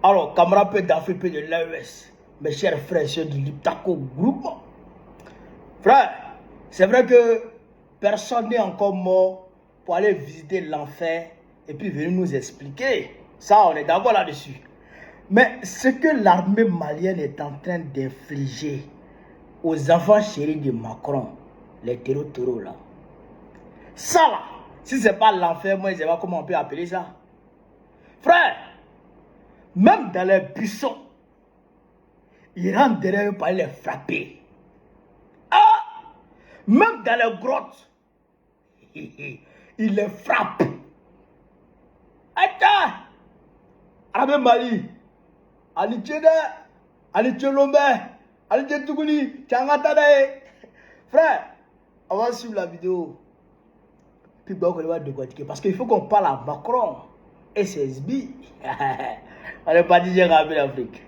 Alors, camarades d'Afrique de l'AES, mes chers frères et sœurs du Liptako Group. Frère, c'est vrai que personne n'est encore mort pour aller visiter l'enfer et puis venir nous expliquer. Ça, on est d'accord là-dessus. Mais ce que l'armée malienne est en train d'infliger aux enfants chéris de Macron, les terreaux là, ça là, si c'est pas l'enfer, moi je ne sais pas comment on peut appeler ça. Frère, même dans les buissons, ils rentrent derrière eux pour aller les frapper. Ah! Même dans les grottes, ils les frappent. Attends! Arabie Mali, Ali Tchede, Ali Tchelombe, Ali Tchetouguni, Tchangatade. Frère, on va suivre la vidéo. Puis bon, on va décortiquer. Parce qu'il faut qu'on parle à Macron et SSB. On n'est pas dit Rabbi l'Afrique.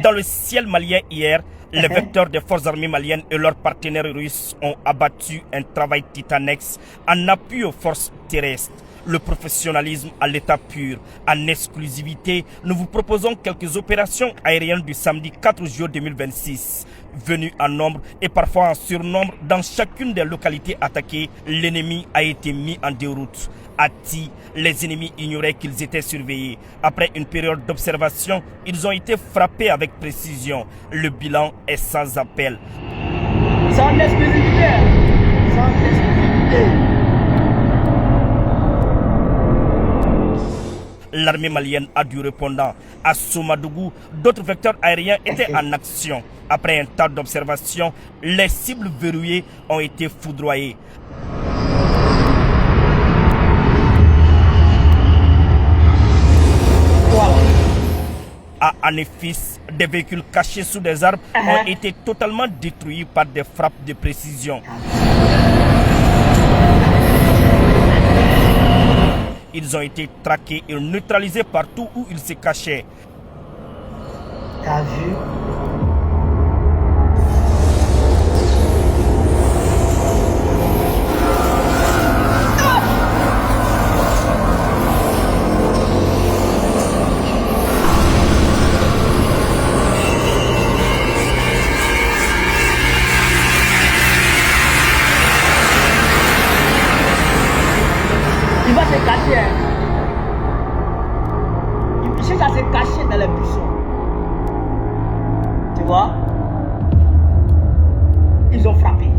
Dans le ciel malien hier, les vecteurs des forces armées maliennes et leurs partenaires russes ont abattu un travail titanesque en appui aux forces terrestres. Le professionnalisme à l'état pur, en exclusivité, nous vous proposons quelques opérations aériennes du samedi 4 juillet 2026. Venus en nombre et parfois en surnombre, dans chacune des localités attaquées, l'ennemi a été mis en déroute. À Ti, les ennemis ignoraient qu'ils étaient surveillés. Après une période d'observation, ils ont été frappés avec précision. Le bilan est sans appel. Sans exclusivité. Sans exclusivité. L'armée malienne a du répondant. À Soumadougou, d'autres vecteurs aériens étaient en action. Après un tas d'observations, les cibles verrouillées ont été foudroyées. À Anéfis, des véhicules cachés sous des arbres ont été totalement détruits par des frappes de précision. Ils ont été traqués et neutralisés partout où ils se cachaient. T'as vu? Il va se cacher. Il cherche à se cacher dans les buissons. Tu vois? Ils ont frappé.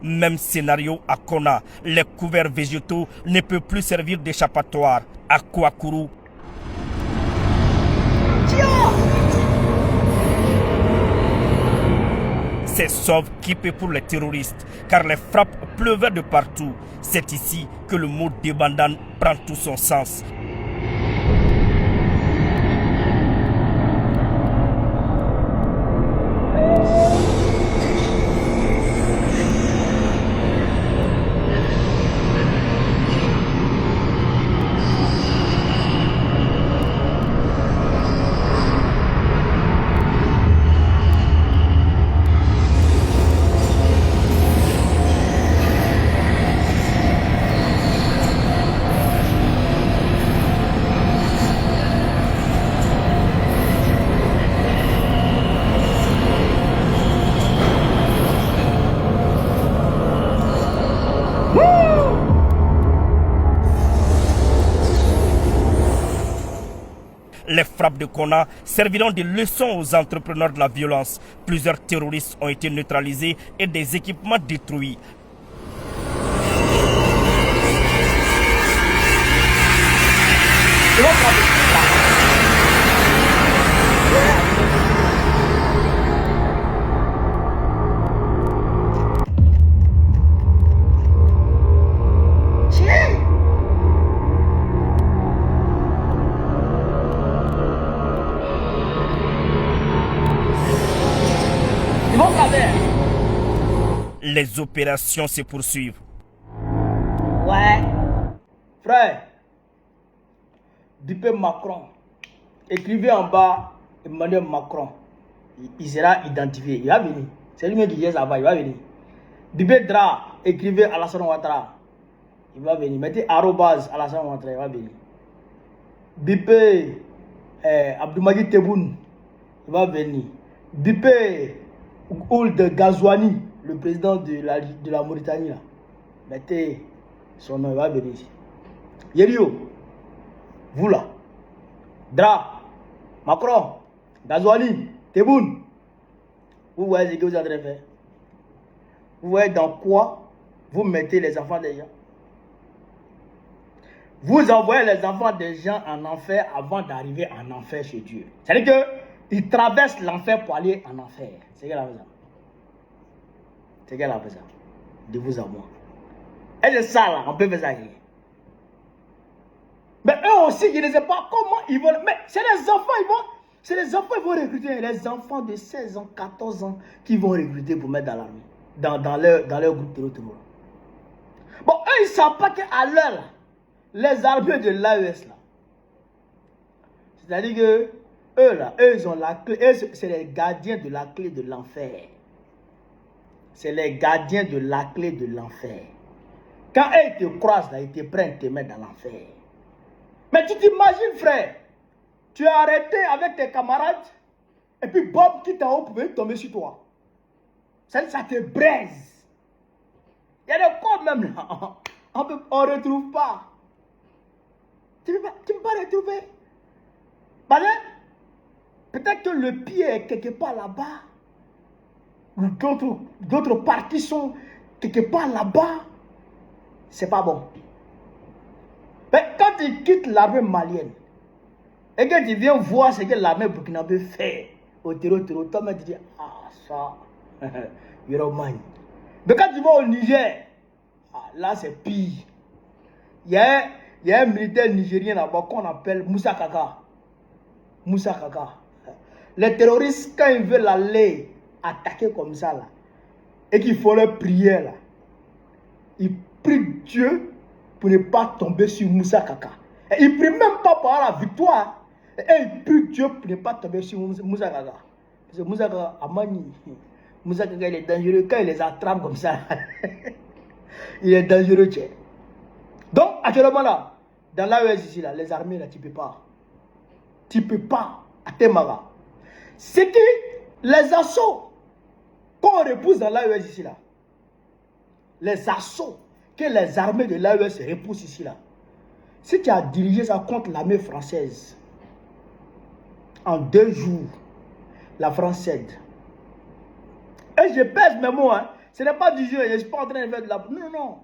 Même scénario à Kona. Les couverts végétaux ne peuvent plus servir d'échappatoire. À Kouakourou, c'est sauve-qui-peut pour les terroristes, car les frappes pleuvaient de partout. C'est ici que le mot débandade prend tout son sens. Les frappes de Kona serviront de leçon aux entrepreneurs de la violence. Plusieurs terroristes ont été neutralisés et des équipements détruits. Ils vont frapper. les opérations se poursuivent. Ouais. Frère, depuis Macron, écrivez en bas Emmanuel Macron. Il sera identifié. Il va venir. C'est lui-même qui dit ça va, il va venir. Bibé Dra, écrivez Alassane Ouattara. Il va venir. Mettez arrobase Alassane Ouattara, il va venir. Bipé Abdoumagui Tebboune, il va venir. Bipé Ould Ghazouani, le président de la Mauritanie, là. Mettez son nom, il va venir ici. Yerio, vous là, Dra, Macron, Ghazouani, Tebboune, vous voyez ce que vous êtes en train de faire. Vous voyez dans quoi vous mettez les enfants des gens. Vous envoyez les enfants des gens en enfer avant d'arriver en enfer chez Dieu. C'est-à-dire qu'ils traversent l'enfer pour aller en enfer. C'est qu'elle a fait ça. C'est qu'elle a fait ça. De vous à moi. Et c'est ça là, on peut faire ça. Mais eux aussi, je ne sais pas comment ils vont. Mais c'est les enfants, c'est les enfants qui vont recruter. Les enfants de 16 ans, 14 ans qui vont recruter pour mettre dans l'armée. Dans leur groupe terroriste. Bon, eux, ils ne savent pas qu'à l'heure, les armées de l'AES, là, c'est-à-dire que eux, là, eux, ils ont la clé. Eux, c'est les gardiens de la clé de l'enfer. C'est les gardiens de la clé de l'enfer. Quand eux te croisent, là, ils te prennent, te mettent dans l'enfer. Mais tu t'imagines, frère, tu es arrêté avec tes camarades, et puis Bob qui t'en haut pouvait tomber sur toi. Ça te braise. Il y a des corps même là. On ne retrouve pas. Tu ne peux pas retrouver. Peut-être que le pied est quelque part là-bas. Ou d'autres parties sont quelque part là-bas. C'est pas bon. Mais quand tu quittes l'armée malienne et que tu viens voir ce que l'armée burkinabé fait au terreau, toi tu dis, ah ça, Yoromani. Mais quand tu vas au Niger, là c'est pire. Il y a un militaire nigérien là-bas qu'on appelle Moussa Kaka. Moussa Kaka. Les terroristes, quand ils veulent aller attaquer comme ça, là, et qu'ils font leur prière, là, ils prient Dieu pour ne pas tomber sur Moussa Kaka. Et ils ne prient même pas pour avoir la victoire. Et ils prient Dieu pour ne pas tomber sur Moussa Kaka. Parce que Moussa Kaka, Amani, Moussa Kaka, il est dangereux. Quand il les attrape comme ça, il est dangereux, tiens. Donc, actuellement là, dans l'AES ici, là, les armées, là, tu ne peux pas. Tu ne peux pas. À Temara. C'est que les assauts qu'on repousse dans l'AES ici, là, les assauts que les armées de l'AES repoussent ici, là, si tu as dirigé ça contre l'armée française, en 2 jours, la France cède. Et je pèse mes mots, hein. Ce n'est pas du jeu, je ne suis pas en train de faire de la... Non, non.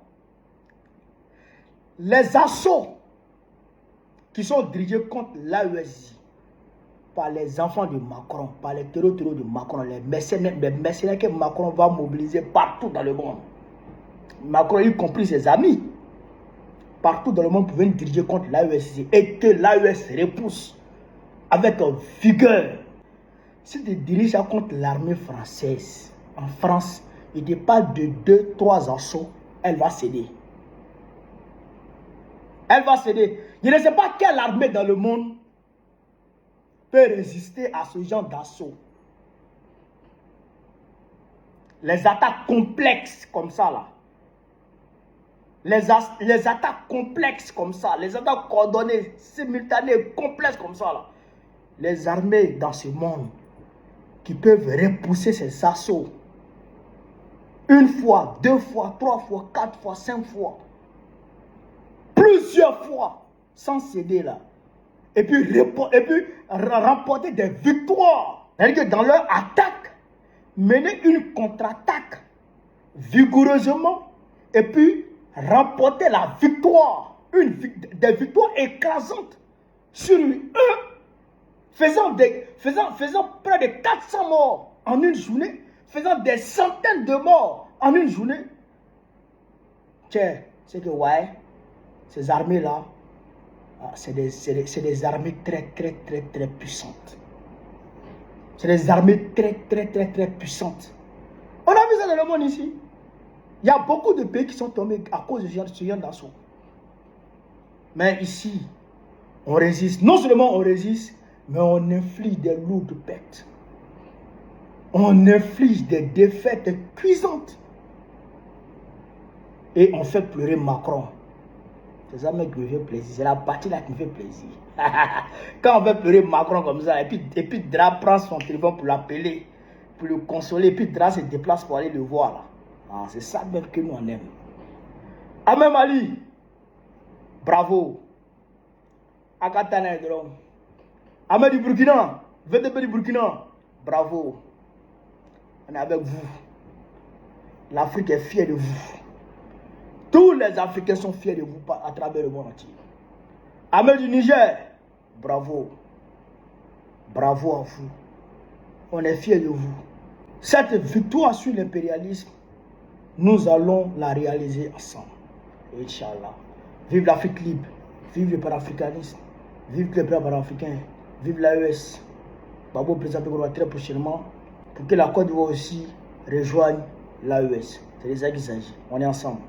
Les assauts qui sont dirigés contre l'AES par les enfants de Macron, par les terroristes de Macron, les mercenaires que Macron va mobiliser partout dans le monde. Macron, y compris ses amis, partout dans le monde pour venir diriger contre l'AES et que l'AES repousse avec vigueur. Si tu diriges ça contre l'armée française, en France, il te parle de 2-3 assauts, elle va céder. Elle va céder. Je ne sais pas quelle armée dans le monde peut résister à ce genre d'assaut. Les attaques complexes comme ça, là. Les attaques complexes comme ça, les attaques coordonnées, simultanées, complexes comme ça, là. Les armées dans ce monde qui peuvent repousser ces assauts 1 fois, 2 fois, 3 fois, 4 fois, 5 fois, plusieurs fois, sans céder là. Et puis remporter des victoires. C'est-à-dire que dans leur attaque, mener une contre-attaque vigoureusement et puis remporter la victoire, des victoires écrasantes sur eux, faisant près de 400 morts en une journée, faisant des centaines de morts en une journée. Tiens, c'est que ouais, ces armées-là, c'est des armées très puissantes. C'est des armées très puissantes. On a vu ça dans le monde ici. Il y a beaucoup de pays qui sont tombés à cause de ce genre d'assaut. Mais ici, on résiste. Non seulement on résiste, mais on inflige des lourdes pertes. On inflige des défaites cuisantes. Et on fait pleurer Macron. C'est ça même qui me fait plaisir. C'est la partie là qui me fait plaisir. Quand on fait pleurer Macron comme ça, et puis Dra prend son téléphone pour l'appeler, pour le consoler, et puis Dra se déplace pour aller le voir là. Ah, c'est ça même que nous on aime. Ahmed Mali, bravo. Akatana Edron. Ahmed du Burkina, VDP du Burkina, bravo. On est avec vous. L'Afrique est fière de vous. Tous les Africains sont fiers de vous à travers le monde entier. Ahmed du Niger, bravo. Bravo à vous. On est fiers de vous. Cette victoire sur l'impérialisme, nous allons la réaliser ensemble. Inch'Allah. Vive l'Afrique libre. Vive le panafricanisme. Vive le peuple panafricain. Vive l'AES. Babo présente très prochainement pour que la Côte d'Ivoire aussi rejoigne l'AES. C'est de ça qu'il s'agit. On est ensemble.